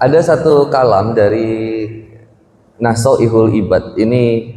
Ada satu kalam dari Nasoihul Ibad. Ini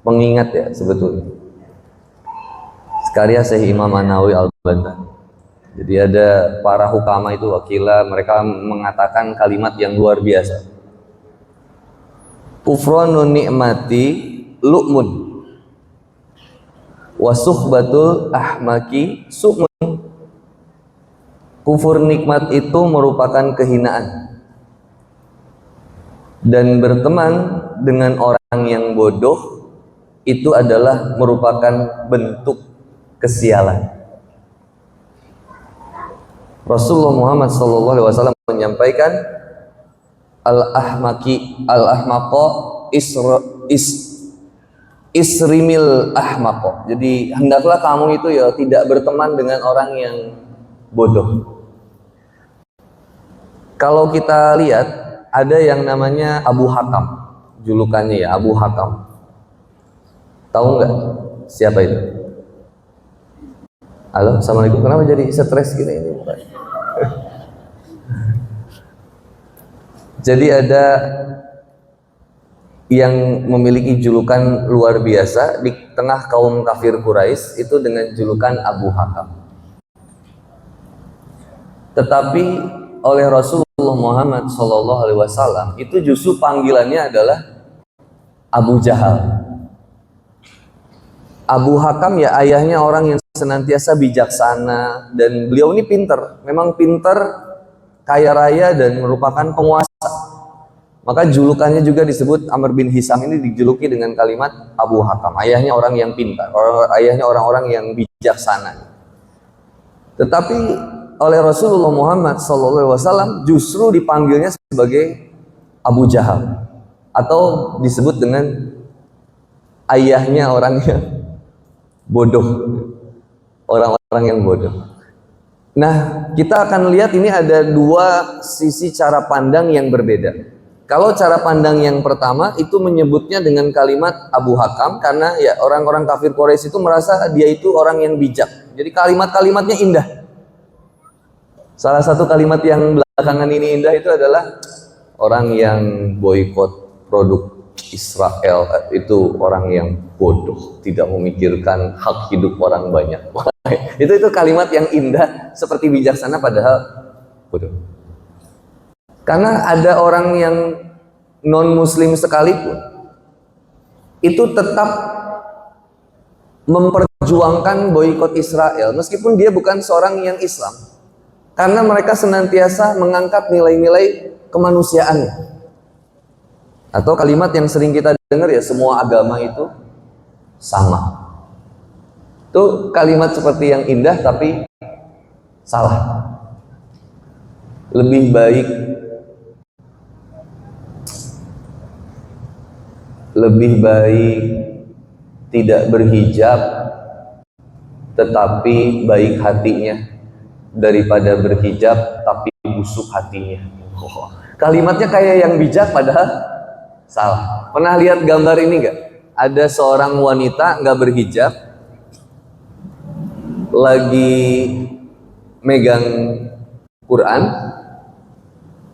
pengingat ya sebetulnya. Karya Syekh Imam An-Nawawi Al-Bantan. Jadi ada para hukama itu wakila, mereka mengatakan kalimat yang luar biasa. Kufranun ni'mati lu'mun wa suhbatul ahmaki su'mun. Kufur nikmat itu merupakan kehinaan, dan berteman dengan orang yang bodoh itu adalah merupakan bentuk kesialan. Rasulullah Muhammad SAW menyampaikan al-ahmaqo isrimil ahmaqo. Jadi hendaklah kamu itu ya tidak berteman dengan orang yang bodoh. Kalau kita lihat ada yang namanya Abu Hakam, julukannya ya Abu Hakam. Tahu nggak siapa itu? Halo, assalamualaikum. Kenapa jadi stres gini ini? Jadi ada yang memiliki julukan luar biasa di tengah kaum kafir Quraisy itu dengan julukan Abu Hakam. Tetapi oleh Rasulullah Muhammad SAW itu justru panggilannya adalah Abu Jahal. Abu Hakam ya ayahnya orang yang senantiasa bijaksana, dan beliau ini pinter, memang pinter, kaya raya, dan merupakan penguasa. Maka julukannya juga disebut, Amr bin Hisam ini dijuluki dengan kalimat Abu Hakam. Ayahnya orang yang pintar, ayahnya orang-orang yang bijaksana. Tetapi oleh Rasulullah Muhammad SAW justru dipanggilnya sebagai Abu Jahal, atau disebut dengan ayahnya orang yang bodoh, orang-orang yang bodoh. Nah, kita akan lihat ini ada dua sisi cara pandang yang berbeda. Kalau cara pandang yang pertama itu menyebutnya dengan kalimat Abu Hakam karena ya orang-orang kafir Quraisy itu merasa dia itu orang yang bijak. Jadi kalimat-kalimatnya indah. Salah satu kalimat yang belakangan ini indah itu adalah orang yang boikot produk Israel itu orang yang bodoh, tidak memikirkan hak hidup orang banyak. itu kalimat yang indah seperti bijaksana padahal bodoh. Karena ada orang yang non muslim sekalipun itu tetap memperjuangkan boikot Israel meskipun dia bukan seorang yang Islam. Karena mereka senantiasa mengangkat nilai-nilai kemanusiaannya. Atau kalimat yang sering kita dengar ya, semua agama itu sama. Itu kalimat seperti yang indah tapi salah. Lebih baik tidak berhijab tetapi baik hatinya daripada berhijab tapi busuk hatinya. Kalimatnya kayak yang bijak padahal salah. Pernah lihat gambar ini enggak? Ada seorang wanita enggak berhijab lagi megang Quran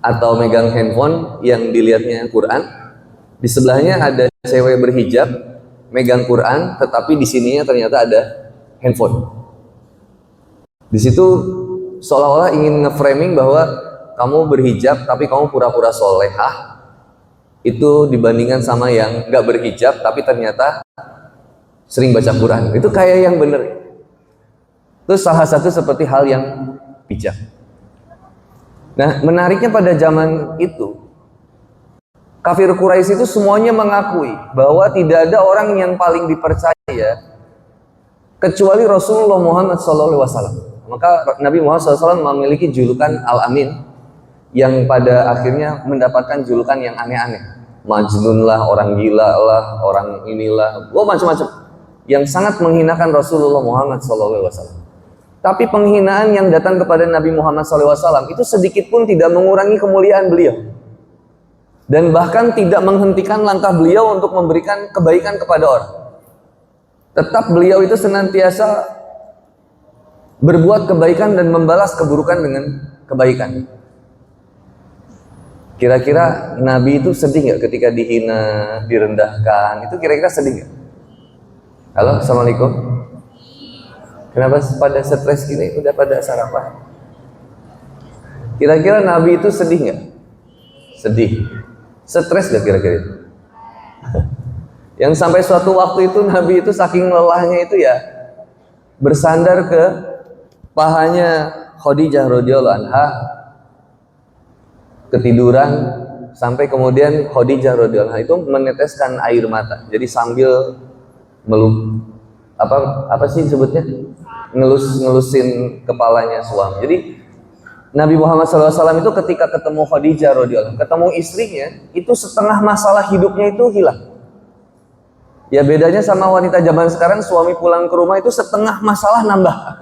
atau megang handphone yang dilihatnya Quran. Di sebelahnya ada cewek berhijab megang Quran, tetapi di sininya ternyata ada handphone. Di situ seolah-olah ingin nge-framing bahwa kamu berhijab tapi kamu pura-pura solehah itu dibandingkan sama yang nggak berhijab tapi ternyata sering baca Quran. Itu kayak yang bener. Itu salah satu seperti hal yang bijak. Nah, menariknya pada zaman itu kafir Quraisy itu semuanya mengakui bahwa tidak ada orang yang paling dipercaya kecuali Rasulullah Muhammad SAW. Maka Nabi Muhammad SAW memiliki julukan Al-Amin yang pada akhirnya mendapatkan julukan yang aneh-aneh. Majnun lah, orang gila lah, orang inilah, macam-macam yang sangat menghinakan Rasulullah Muhammad SAW. Tapi penghinaan yang datang kepada Nabi Muhammad SAW itu sedikit pun tidak mengurangi kemuliaan beliau. Dan bahkan tidak menghentikan langkah beliau untuk memberikan kebaikan kepada orang. Tetap beliau itu senantiasa berbuat kebaikan dan membalas keburukan dengan kebaikan. Kira-kira Nabi itu sedih nggak ketika dihina, direndahkan? Itu kira-kira sedih nggak? Halo, assalamualaikum. Kenapa pada stres gini? Udah pada sarapan? Kira-kira Nabi itu sedih nggak? Sedih. Stres nggak kira-kira itu? Yang sampai suatu waktu itu Nabi itu saking lelahnya itu ya bersandar ke pahanya Khadijah radhiyallahu anha, ketiduran, sampai kemudian Khadijah radhiyallahu anha itu meneteskan air mata. Jadi sambil apa sih disebutnya, ngelusin kepalanya suami. Jadi Nabi Muhammad SAW itu ketika ketemu Khadijah radhiyallahu anha, ketemu istrinya, itu setengah masalah hidupnya itu hilang. Ya bedanya sama wanita zaman sekarang, suami pulang ke rumah itu setengah masalah nambah.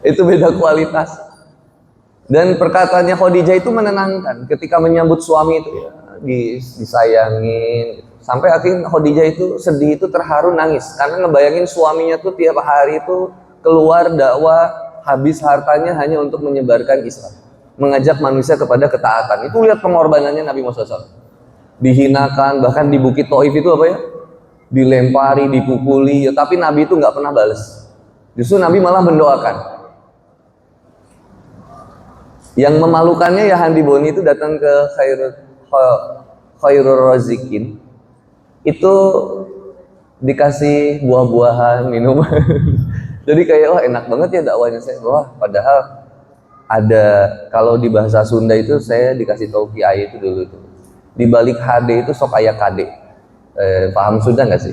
Itu beda kualitas. Dan perkataannya Khadijah itu menenangkan ketika menyambut suami itu ya, disayangin. Sampai akhirnya Khadijah itu sedih, itu terharu, nangis karena ngebayangin suaminya tuh tiap hari itu keluar dakwah, habis hartanya hanya untuk menyebarkan Islam, mengajak manusia kepada ketaatan. Itu lihat pengorbanannya Nabi Muhammad SAW. Dihinakan, bahkan di Bukit Taif itu apa ya, dilempari, dipukuli ya, tapi Nabi itu nggak pernah balas. Justru Nabi malah mendoakan. Yang memalukannya ya Handi Boni itu datang ke Khairul Razikin, itu dikasih buah-buahan, minuman. Jadi kayak wah enak banget ya dakwanya saya. Wah padahal ada, kalau di bahasa Sunda itu saya dikasih tahu kiai itu dulu tuh, di balik HD itu sok aya KD. Paham Sunda nggak sih?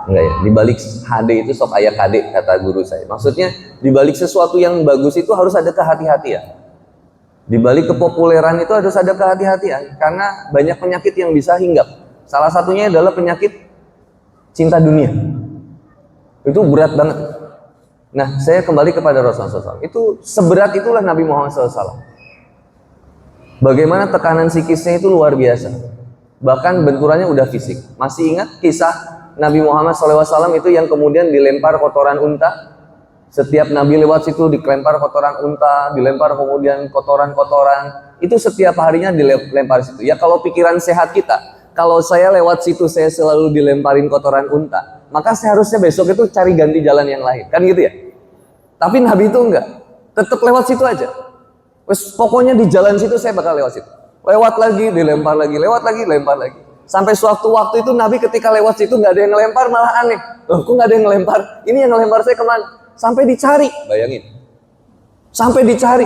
Enggak ya. Di balik HD itu sok aya KD kata guru saya. Maksudnya di balik sesuatu yang bagus itu harus ada kehati-hatian. Di balik kepopuleran itu harus ada kehati-hatian karena banyak penyakit yang bisa hinggap. Salah satunya adalah penyakit cinta dunia. Itu berat banget. Nah, saya kembali kepada Rasulullah SAW. Itu seberat itulah Nabi Muhammad SAW. Bagaimana tekanan psikisnya itu luar biasa. Bahkan benturannya udah fisik. Masih ingat kisah Nabi Muhammad SAW itu yang kemudian dilempar kotoran unta? Setiap Nabi lewat situ dilempar kotoran unta, dilempar kemudian kotoran-kotoran. Itu setiap harinya dilempar situ. Ya kalau pikiran sehat kita, kalau saya lewat situ saya selalu dilemparin kotoran unta, maka seharusnya besok itu cari ganti jalan yang lain. Kan gitu ya? Tapi Nabi itu enggak. Tetap lewat situ aja. Wes, pokoknya di jalan situ saya bakal lewat situ. Lewat lagi, dilempar lagi, lewat lagi, lempar lagi. Sampai suatu waktu itu Nabi ketika lewat situ nggak ada yang ngelempar, malah aneh. Loh, kok nggak ada yang ngelempar? Ini yang ngelempar saya kemana? Sampai dicari, bayangin. Sampai dicari.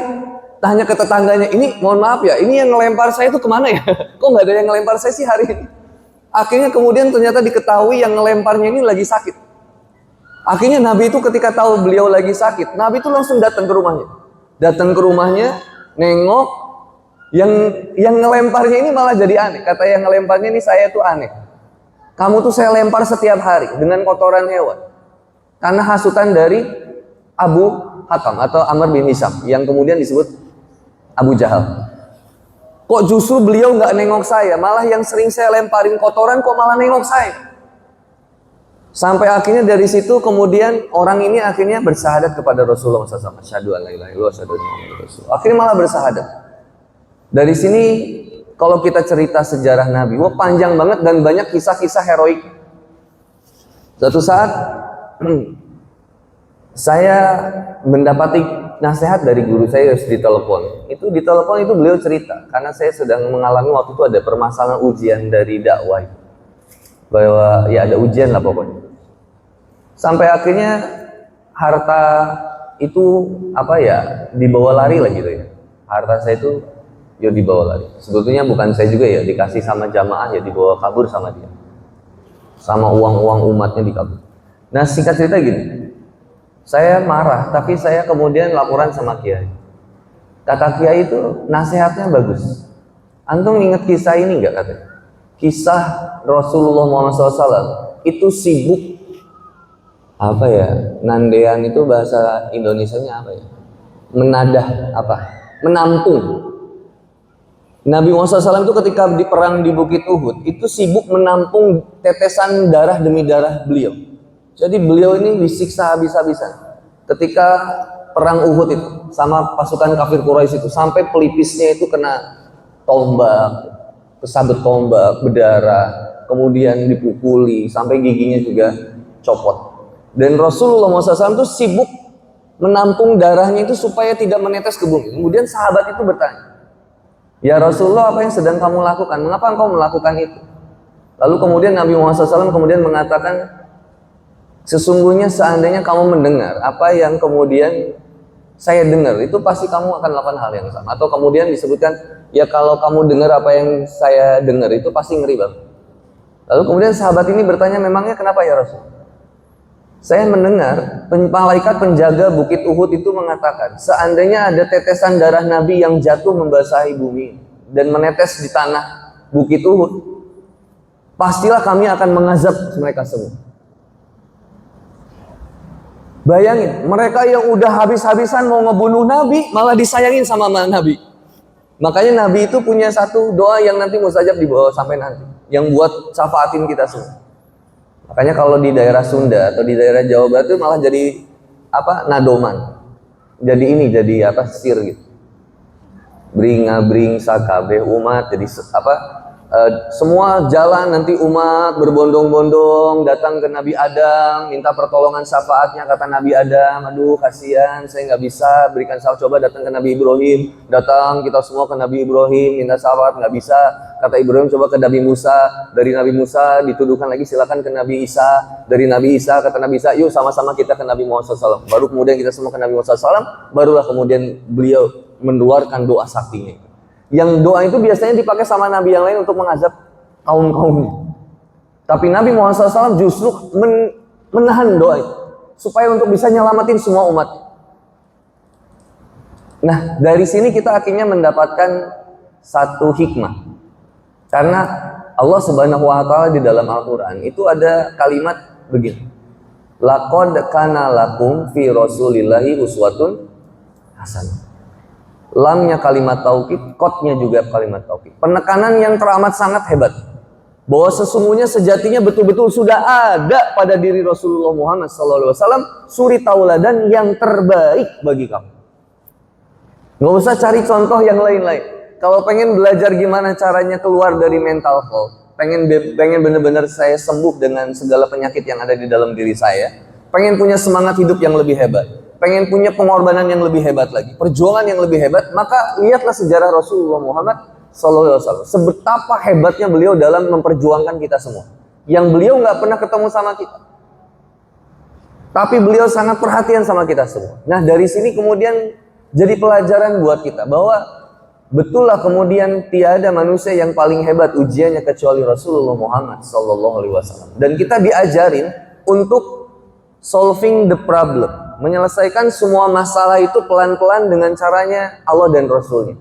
Tanya ke tetangganya, ini mohon maaf ya, ini yang ngelempar saya itu kemana ya? Kok nggak ada yang ngelempar saya sih hari ini? Akhirnya kemudian ternyata diketahui yang ngelemparnya ini lagi sakit. Akhirnya Nabi itu ketika tahu beliau lagi sakit, Nabi itu langsung datang ke rumahnya. Datang ke rumahnya, nengok, yang ngelemparnya ini malah jadi aneh. Kata yang ngelemparnya ini, saya tuh aneh. Kamu tuh saya lempar setiap hari dengan kotoran hewan. Karena hasutan dari Abu Hakam atau Amr bin Hisham yang kemudian disebut Abu Jahal. Kok justru beliau nggak nengok saya, malah yang sering saya lemparin kotoran kok malah nengok saya. Sampai akhirnya dari situ kemudian orang ini akhirnya bersahadat kepada Rasulullah SAW. Asyhadu an la ilaha illallah, asyhadu anna Muhammadar Rasulullah. Akhirnya malah bersahadat. Dari sini kalau kita cerita sejarah Nabi, wah panjang banget dan banyak kisah-kisah heroik. Suatu saat saya mendapati nasihat dari guru saya di telepon. Itu di telepon itu beliau cerita karena saya sedang mengalami waktu itu ada permasalahan ujian dari dakwah. Bahwa ya ada ujian lah pokoknya. Sampai akhirnya harta itu apa ya dibawa lari lah gitu ya. Harta saya itu ya dibawa lari. Sebetulnya bukan saya juga ya, dikasih sama jamaah ya, dibawa kabur sama dia. Sama uang-uang umatnya dikabur. Nah singkat cerita gini, saya marah tapi saya kemudian laporan sama kiai. Kata kiai itu nasihatnya bagus. Antum ingat kisah ini nggak katanya? Kisah Rasulullah Muhammad SAW itu sibuk apa ya, nandean itu bahasa Indonesianya apa ya, menadah apa, menampung. Nabi Muhammad SAW itu ketika di perang di Bukit Uhud itu sibuk menampung tetesan darah demi darah beliau. Jadi beliau ini disiksa habis-habisan. ketika perang Uhud itu sama pasukan kafir Quraisy itu, sampai pelipisnya itu kena tombak, kesabet tombak, berdarah, kemudian dipukuli sampai giginya juga copot. Dan Rasulullah SAW itu sibuk menampung darahnya itu supaya tidak menetes ke bumi. Kemudian sahabat itu bertanya, "Ya Rasulullah, apa yang sedang kamu lakukan? Mengapa engkau melakukan itu?" Lalu kemudian Nabi Muhammad SAW kemudian mengatakan, "Sesungguhnya seandainya kamu mendengar apa yang kemudian saya dengar, itu pasti kamu akan melakukan hal yang sama." Atau kemudian disebutkan, "Ya kalau kamu dengar apa yang saya dengar, itu pasti ngeri banget." Lalu kemudian sahabat ini bertanya, "Memangnya kenapa ya Rasul?" "Saya mendengar malaikat penjaga bukit Uhud itu mengatakan, seandainya ada tetesan darah Nabi yang jatuh membasahi bumi dan menetes di tanah bukit Uhud, pastilah kami akan mengazab mereka semua." Bayangin, mereka yang udah habis-habisan mau ngebunuh Nabi, malah disayangin sama Nabi. Makanya Nabi itu punya satu doa yang nanti mustajab dibawa sampai nanti, yang buat syafaatin kita semua. Makanya kalau di daerah Sunda atau di daerah Jawa Barat itu malah jadi apa, nadoman. Jadi sir gitu. Bring sakabeh umat, jadi semua jalan nanti umat berbondong-bondong datang ke Nabi Adam, minta pertolongan syafaatnya. Kata Nabi Adam, "Aduh kasihan, saya nggak bisa berikan syafaat." Coba datang ke Nabi Ibrahim, datang kita semua ke Nabi Ibrahim minta syafaat, nggak bisa. Kata Ibrahim, coba ke Nabi Musa, dari Nabi Musa dituduhkan lagi, silakan ke Nabi Isa, dari Nabi Isa kata Nabi Isa, "Yuk sama-sama kita ke Nabi Muhammad SAW." Baru kemudian kita semua ke Nabi Muhammad SAW, barulah kemudian beliau mengeluarkan doa saktinya. Yang doa itu biasanya dipakai sama Nabi yang lain untuk mengazab kaum-kaumnya. Tapi Nabi Muhammad SAW justru menahan doa itu supaya untuk bisa nyelamatin semua umat. Nah, dari sini kita akhirnya mendapatkan satu hikmah. Karena Allah Subhanahu wa taala di dalam Al-Qur'an itu ada kalimat begini. Laqad kana lakum fi Rasulillahi uswatun hasanah. Lamnya kalimat taukid, qadnya juga kalimat taukid. Penekanan yang teramat sangat hebat. Bahwa sesungguhnya sejatinya betul-betul sudah ada pada diri Rasulullah Muhammad SAW suri tauladan yang terbaik bagi kamu. Nggak usah cari contoh yang lain-lain. Kalau pengen belajar gimana caranya keluar dari mental health, pengen benar-benar saya sembuh dengan segala penyakit yang ada di dalam diri saya, pengen punya semangat hidup yang lebih hebat, pengen punya pengorbanan yang lebih hebat lagi, perjuangan yang lebih hebat, maka lihatlah sejarah Rasulullah Muhammad SAW. Sebetapa hebatnya beliau dalam memperjuangkan kita semua. Yang beliau nggak pernah ketemu sama kita, tapi beliau sangat perhatian sama kita semua. Nah, dari sini kemudian jadi pelajaran buat kita bahwa betullah kemudian tiada manusia yang paling hebat ujiannya kecuali Rasulullah Muhammad SAW. Dan kita diajarin untuk solving the problem, menyelesaikan semua masalah itu pelan-pelan dengan caranya Allah dan Rasulnya.